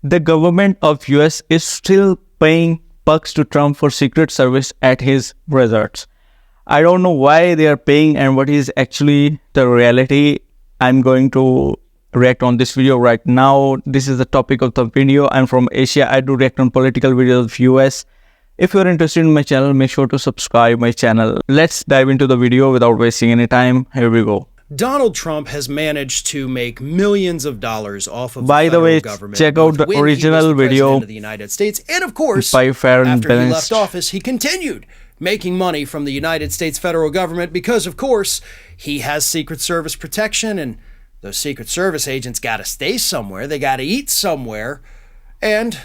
The government of US is still paying bucks to Trump for Secret Service at his resorts. I don't know why they are paying and what is actually the reality. I'm going to react on this video right now. This is the topic of the video. I'm from Asia. I do react on political videos of US. If you're interested in my channel, make sure to subscribe my channel. Let's dive into the video without wasting any time. Here we go. Donald Trump has managed to make millions of dollars off of By the way, government. check out the original video of the United States, and of course, by Fair and after he Balanced. left office, he continued making money from the United States federal government because, of course, he has Secret Service protection, and those Secret Service agents got to stay somewhere. They got to eat somewhere, and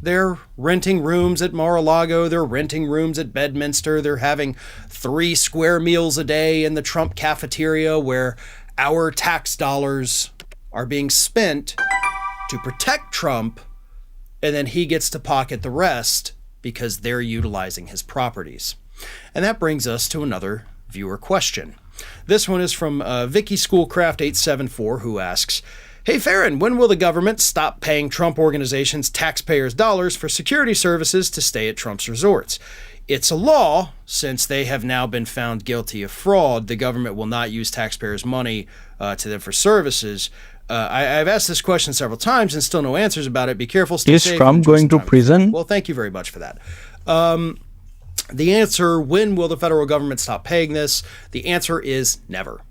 they're renting rooms at Mar-a-Lago. They're renting rooms at Bedminster. They're having 3 square meals a day in the Trump cafeteria where our tax dollars are being spent to protect Trump, and then he gets to pocket the rest because they're utilizing his properties. And that brings us to another viewer question. This one is from Vicky Schoolcraft 874, who asks, "Hey Farron, when will the government stop paying Trump organizations taxpayers' dollars for security services to stay at Trump's resorts? It's a law. Since they have now been found guilty of fraud, the government will not use taxpayers' money to them for services." I've asked this question several times and still no answers about it. Be careful. Stay Is safe, Trump going to prison? Well, thank you very much for that. The answer, when will the federal government stop paying this? The answer is never.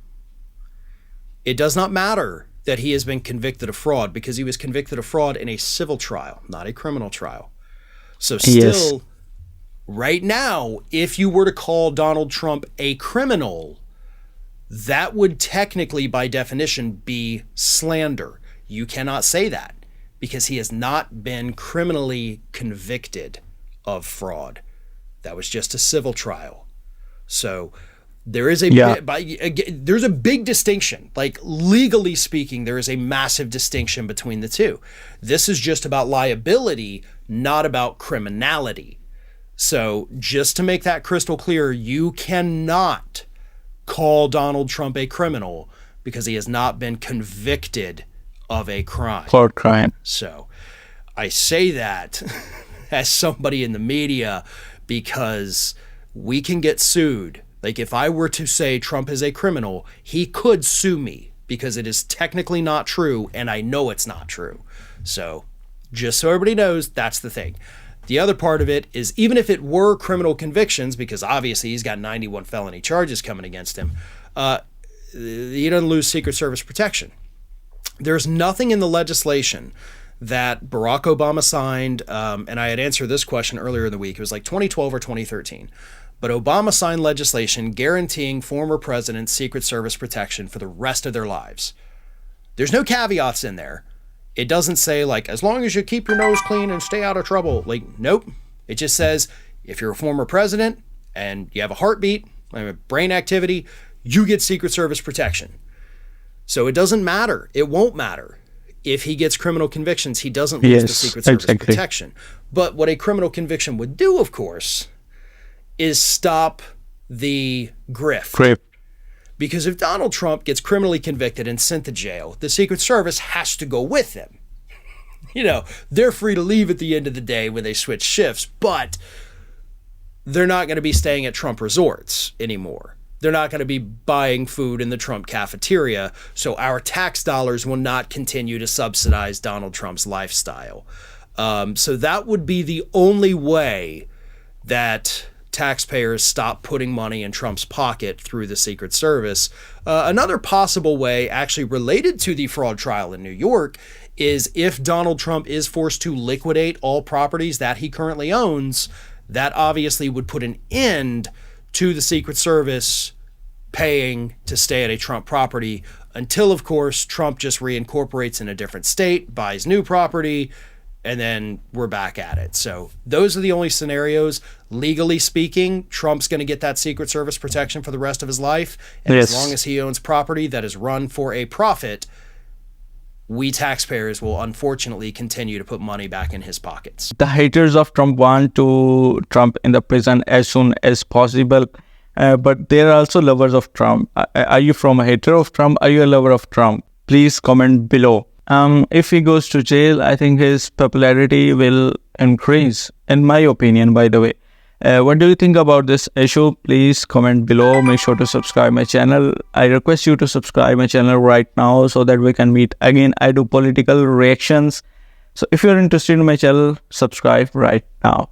It does not matter that he has been convicted of fraud, because he was convicted of fraud in a civil trial, not a criminal trial. So still, right now, if you were to call Donald Trump a criminal, that would technically, by definition, be slander. You cannot say that because he has not been criminally convicted of fraud. That was just a civil trial. So there is there's a big distinction. Like, legally speaking, there is a massive distinction between the two. This is just about liability, not about criminality. So just to make that crystal clear, you cannot call Donald Trump a criminal because he has not been convicted of a crime. Court crime. So I say that as somebody in the media because we can get sued. Like, if I were to say Trump is a criminal, he could sue me because it is technically not true, and I know it's not true. So just so everybody knows, that's the thing. The other part of it is, even if it were criminal convictions, because obviously he's got 91 felony charges coming against him, he doesn't lose Secret Service protection. There's nothing in the legislation that Barack Obama signed, and I had answered this question earlier in the week. It was like 2012 or 2013. But Obama signed legislation guaranteeing former presidents Secret Service protection for the rest of their lives. There's no caveats in there. It doesn't say, like, as long as you keep your nose clean and stay out of trouble. Like, nope. It just says, if you're a former president and you have a heartbeat, brain activity, you get Secret Service protection. So it doesn't matter. It won't matter. If he gets criminal convictions, he doesn't lose the Secret Service protection. But what a criminal conviction would do, of course, is stop the grift. Because if Donald Trump gets criminally convicted and sent to jail, the Secret Service has to go with him. You know, they're free to leave at the end of the day when they switch shifts, but they're not going to be staying at Trump resorts anymore. They're not going to be buying food in the Trump cafeteria, so our tax dollars will not continue to subsidize Donald Trump's lifestyle. So that would be the only way that taxpayers stop putting money in Trump's pocket through the Secret Service. Another possible way, actually related to the fraud trial in New York, is if Donald Trump is forced to liquidate all properties that he currently owns, that obviously would put an end to the Secret Service paying to stay at a Trump property until, of course, Trump just reincorporates in a different state, buys new property, and then we're back at it. So those are the only scenarios. Legally speaking, Trump's going to get that Secret Service protection for the rest of his life. And as long as he owns property that is run for a profit, we taxpayers will unfortunately continue to put money back in his pockets. The haters of Trump want to Trump in the prison as soon as possible. But there are also lovers of Trump. Are you from a hater of Trump? Are you a lover of Trump? Please comment below. If he goes to jail, I think his popularity will increase, in my opinion, by the way. What do you think about this issue? Please comment below. Make sure to subscribe my channel. I request you to subscribe my channel right now so that we can meet again. I do political reactions. So if you're interested in my channel, subscribe right now.